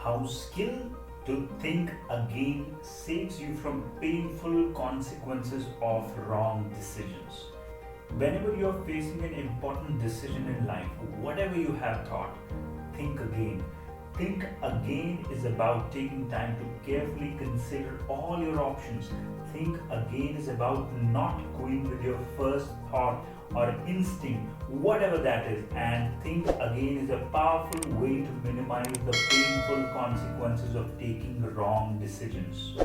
how skill to think again saves you from painful consequences of wrong decisions. Whenever you're facing an important decision in life, whatever you have thought, think again. Think again is about taking time to carefully consider all your options. Think again is about not going with your first thought or instinct, whatever that is. And think again is a powerful way to minimize the painful consequences of taking wrong decisions.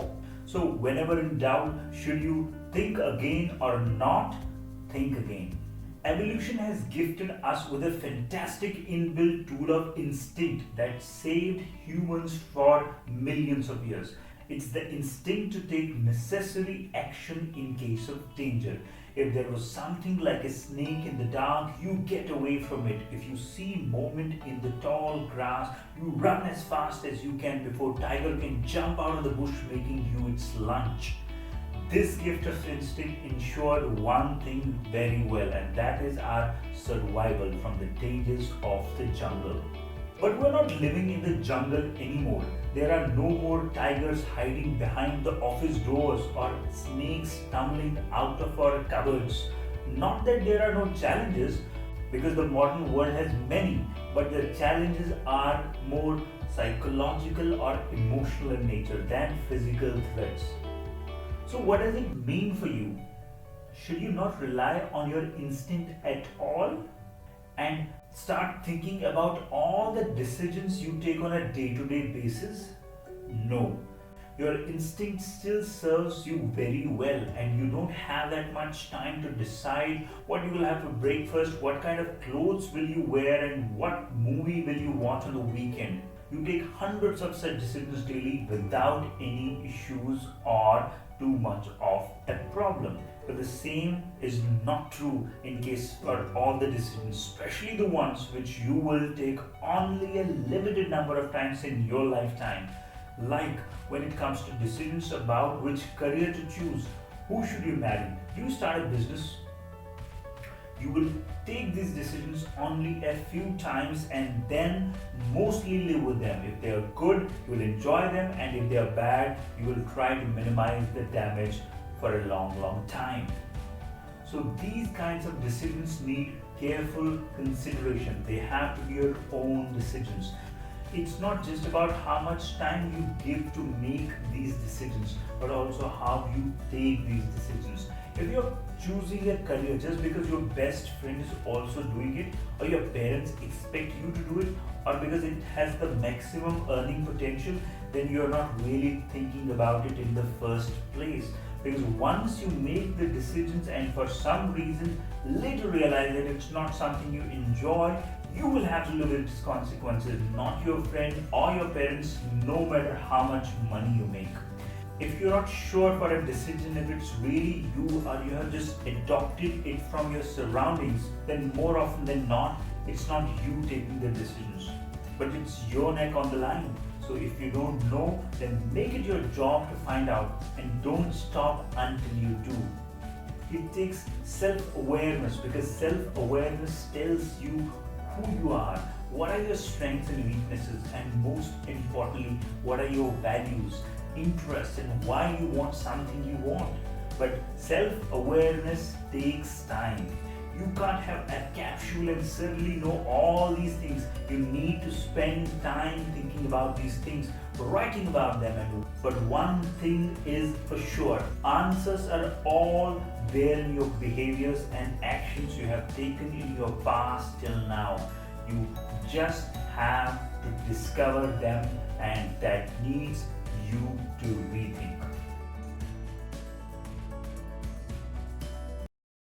So, whenever in doubt, should you think again or not think again? Evolution has gifted us with a fantastic inbuilt tool of instinct that saved humans for millions of years. It's the instinct to take necessary action in case of danger. If there was something like a snake in the dark, you get away from it. If you see movement in the tall grass, you run as fast as you can before tiger can jump out of the bush making you its lunch. This gift of instinct ensured one thing very well, and that is our survival from the dangers of the jungle. But we're not living in the jungle anymore. There are no more tigers hiding behind the office doors or snakes tumbling out of our cupboards. Not that there are no challenges, because the modern world has many, but the challenges are more psychological or emotional in nature than physical threats. So, what does it mean for you? Should you not rely on your instinct at all and start thinking about all the decisions you take on a day to day basis? No. Your instinct still serves you very well, and you don't have that much time to decide what you will have for breakfast, what kind of clothes will you wear, and what movie will you watch on the weekend. You take hundreds of such decisions daily without any issues or too much of a problem. But the same is not true in case for all the decisions, especially the ones which you will take only a limited number of times in your lifetime. Like when it comes to decisions about which career to choose, who should you marry, do you start a business? You will take these decisions only a few times and then mostly live with them. If they are good, you will enjoy them, and if they are bad, you will try to minimize the damage for a long time. So these kinds of decisions need careful consideration. They have to be your own decisions. It's not just about how much time you give to make these decisions, but also how you take these decisions. If you're choosing a career just because your best friend is also doing it, or your parents expect you to do it, or because it has the maximum earning potential, then you're not really thinking about it in the first place. Because once you make the decisions and for some reason later realize that it's not something you enjoy, you will have to live with its consequences, not your friend or your parents, no matter how much money you make. If you're not sure for a decision if it's really you or you have just adopted it from your surroundings, then more often than not, it's not you taking the decisions, but it's your neck on the line. So if you don't know, then make it your job to find out, and don't stop until you do. It takes self-awareness, because self-awareness tells you who you are, what are your strengths and weaknesses, and most importantly, what are your values, interests, and why you want something you want. But self-awareness takes time. You can't have a capsule and suddenly know all these things. You need to spend time thinking about these things, writing about them. But one thing is for sure, answers are all there in your behaviors and actions you have taken in your past till now. You just have to discover them, and that needs you to rethink.